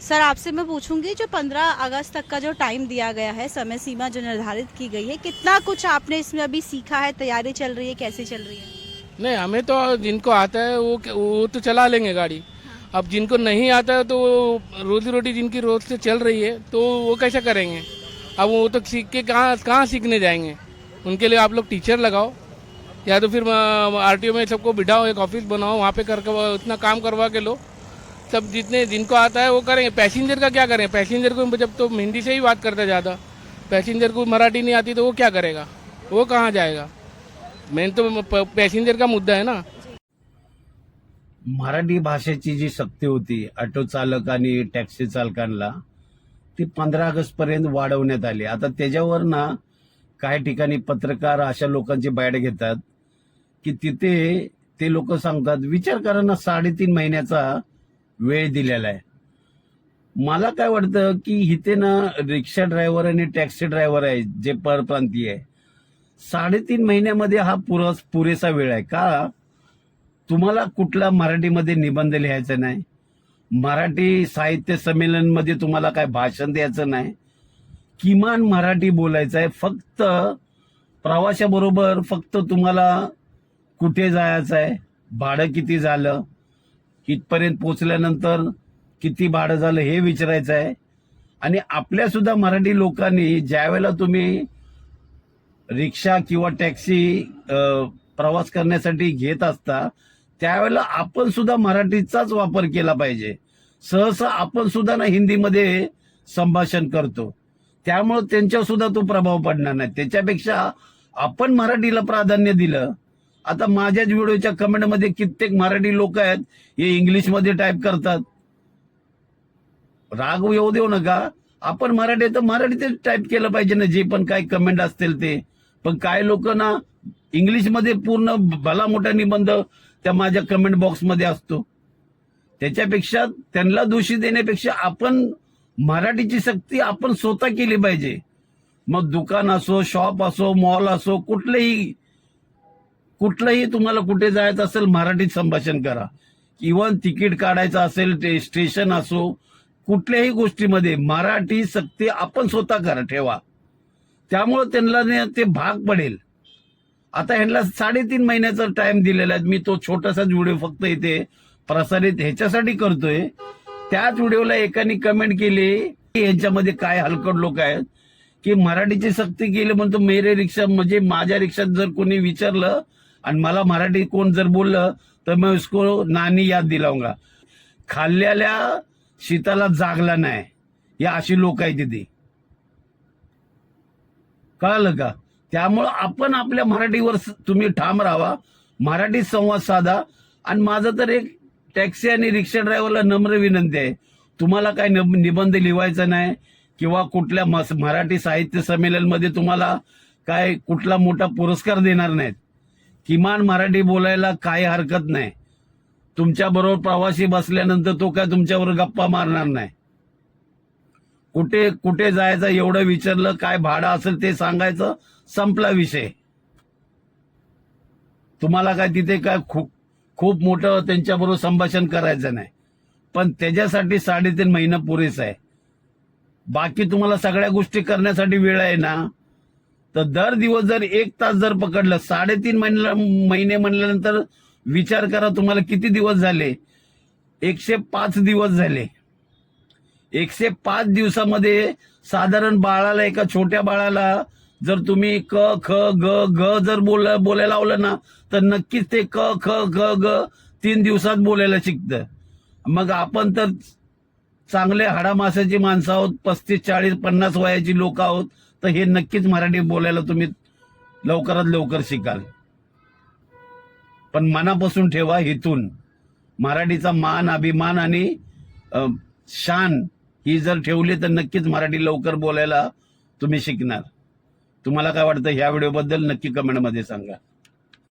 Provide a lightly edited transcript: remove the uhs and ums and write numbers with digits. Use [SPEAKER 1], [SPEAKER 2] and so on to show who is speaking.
[SPEAKER 1] Sir आपसे मैं पूछूंगी जो 15 अगस्त तक का जो टाइम दिया गया है, समय सीमा जो निर्धारित की गई है, कितना कुछ आपने इसमें अभी सीखा है, तैयारी चल रही है, कैसे चल रही है?
[SPEAKER 2] नहीं, हमें तो जिनको आता है वो तो चला लेंगे गाड़ी। अब जिनको नहीं आता है तो रोजी रोटी जिनकी रोज से चल रही है तो वो कैसे करेंगे? अब वो तो सीख के कहाँ कहाँ सीखने जाएंगे? उनके लिए आप लोग टीचर लगाओ, या तो फिर आरटीओ में सबको बिठाओ, एक ऑफिस बनाओ, वहाँ पे करके उतना काम करवा के लो। सब जितने जिनको आता है वो करेंगे। पैसेंजर का क्या करें? पैसेंजर को जब तो हिंदी से ही बात करते ज़्यादा, पैसेंजर को मराठी नहीं आती तो वो क्या करेगा? वो कहाँ जाएगा? मेन तो पैसेंजर का मुद्दा है ना।
[SPEAKER 3] मराठी भाषेची जी सक्ती होती ऑटो चालक आणि टॅक्सी चालकांना, ती 15 ऑगस्ट पर्यंत वाढवण्यात आली. आता त्याच्यावर ना काही ठिकाणी पत्रकार अशा लोकांची बाईट घेतात की तिथे ते लोक सांगतात, विचार करा ना, 3.5 महिन्याचा वेळ दिलेला आहे. मला काय वाटतं की इथे ना रिक्षा ड्रायव्हर आणि टॅक्सी ड्रायव्हर आहे जे परप्रांतीय आहे, 3.5 महिन्यामध्ये हा पुरेसा वेळ आहे का? तुम्हाला कुठला मराठीमध्ये निबंध लिहायचा नाही, मराठी साहित्य संमेलनमध्ये तुम्हाला काय भाषण द्यायचं नाही, किमान मराठी बोलायचं आहे. फक्त प्रवाशाबरोबर फक्त तुम्हाला कुठे जायचं आहे, भाडं किती झालं, इथपर्यंत पोहोचल्यानंतर किती भाडं झालं हे विचारायचं आहे. आणि आपल्या सुद्धा मराठी लोकांनी ज्यावेळेला तुम्ही रिक्षा किंवा टॅक्सी प्रवास करण्यासाठी घेत असता त्यावेळेला आपण सुद्धा मराठीचाच वापर केला पाहिजे. सहसा आपण सुद्धा ना हिंदीमध्ये संभाषण करतो, त्यामुळे त्यांच्यावर सुद्धा तो प्रभाव पडणार नाही. त्याच्यापेक्षा आपण मराठीला प्राधान्य दिलं. आता माझ्याच व्हिडिओच्या कमेंटमध्ये कित्येक मराठी लोक आहेत हे इंग्लिशमध्ये टाईप करतात. राग येऊ देऊ नका, आपण मराठी तर मराठीतच टाईप केलं पाहिजे ना जे पण काही कमेंट असतील ते. पण काय लोक ना इंग्लिशमध्ये पूर्ण भला मोठा निबंध त्या माझ्या कमेंट बॉक्समध्ये असतो. त्याच्यापेक्षा त्यांना दोषी देण्यापेक्षा आपण मराठीची सक्ती आपण स्वतः केली पाहिजे. मग दुकान असो, शॉप असो, मॉल असो, कुठलंही तुम्हाला कुठे जायचं असेल मराठीत संभाषण करा. इव्हन तिकीट काढायचं असेल, स्टेशन असो, कुठल्याही गोष्टीमध्ये मराठी सक्ती आपण स्वतः करा, ठेवा. त्यामुळे त्यांना ते भाग पडेल. आता ह्यांना 3.5 महिन्याचा टाइम दिलेला आहे. मी तो छोटासाच व्हिडिओ फक्त इथे प्रसारित ह्याच्यासाठी करतोय. त्याच व्हिडिओला एकाने कमेंट केली की ह्यांच्यामध्ये काय हलकट लोक आहेत की मराठीची सक्ती केली म्हणतो मेरे रिक्षा, म्हणजे माझ्या रिक्षात जर कोणी विचारलं आणि मला मराठी कोण जर बोललं तर मैं उसको नानी याद दिलाऊंगा. खाल्ल्याला शीताला जागला नाही, या अशी लोक आहेत तिथे. कळलं का? त्यामुळं आपण आपल्या मराठीवर तुम्ही ठाम राहा, मराठी संवाद साधा. आणि माझं तर एक टॅक्सी आणि रिक्षा ड्रायव्हरला नम्र विनंती आहे, तुम्हाला काय निबंध लिहायचा नाही किंवा कुठल्या मराठी साहित्य संमेलनमध्ये तुम्हाला काय कुठला मोठा पुरस्कार देणार नाहीत. किमान मराठी बोलायला काय हरकत नाही. तुमच्या बरोबर प्रवासी बसल्यानंतर तो काय तुमच्यावर गप्पा मारणार नाही. कुठे कुठे जायचं एवढं विचारलं, काय भाडं असेल ते सांगायचं, संपला विषय. तुम्हाला काय तिथे काय खूप मोठं त्यांच्याबरोबर संभाषण करायचं नाही. पण त्याच्यासाठी 3.5 महिना पुरेसा आहे. बाकी तुम्हाला सगळ्या गोष्टी करण्यासाठी वेळ आहे ना, तर दर दिवस जर 1 तास जर पकडलं, 3.5 महिने म्हणल्यानंतर विचार करा तुम्हाला किती दिवस झाले. 105 दिवस झाले. 105 दिवसामध्ये साधारण बाळाला, एका छोट्या बाळाला जर तुम्ही क ख ग ग जर बोलायला लावलं ना तर नक्कीच ते क ख ग ग 3 दिवसात बोलायला शिकतं. मग आपण तर चांगले हाडामासाची माणसं आहोत, 35, 40, 50 वयाची लोक आहोत, तर हे नक्कीच मराठी बोलायला तुम्ही लवकरात लवकर शिकाल. पण मनापासून ठेवा, हितून मराठीचा मान, अभिमान आणि शान ही जर ठेवली तर नक्कीच मराठी लवकर बोलायला तुम्ही शिकणार. तुम्हाला काय वाटतं ह्या व्हिडिओबद्दल नक्की कमेंटमध्ये सांगा.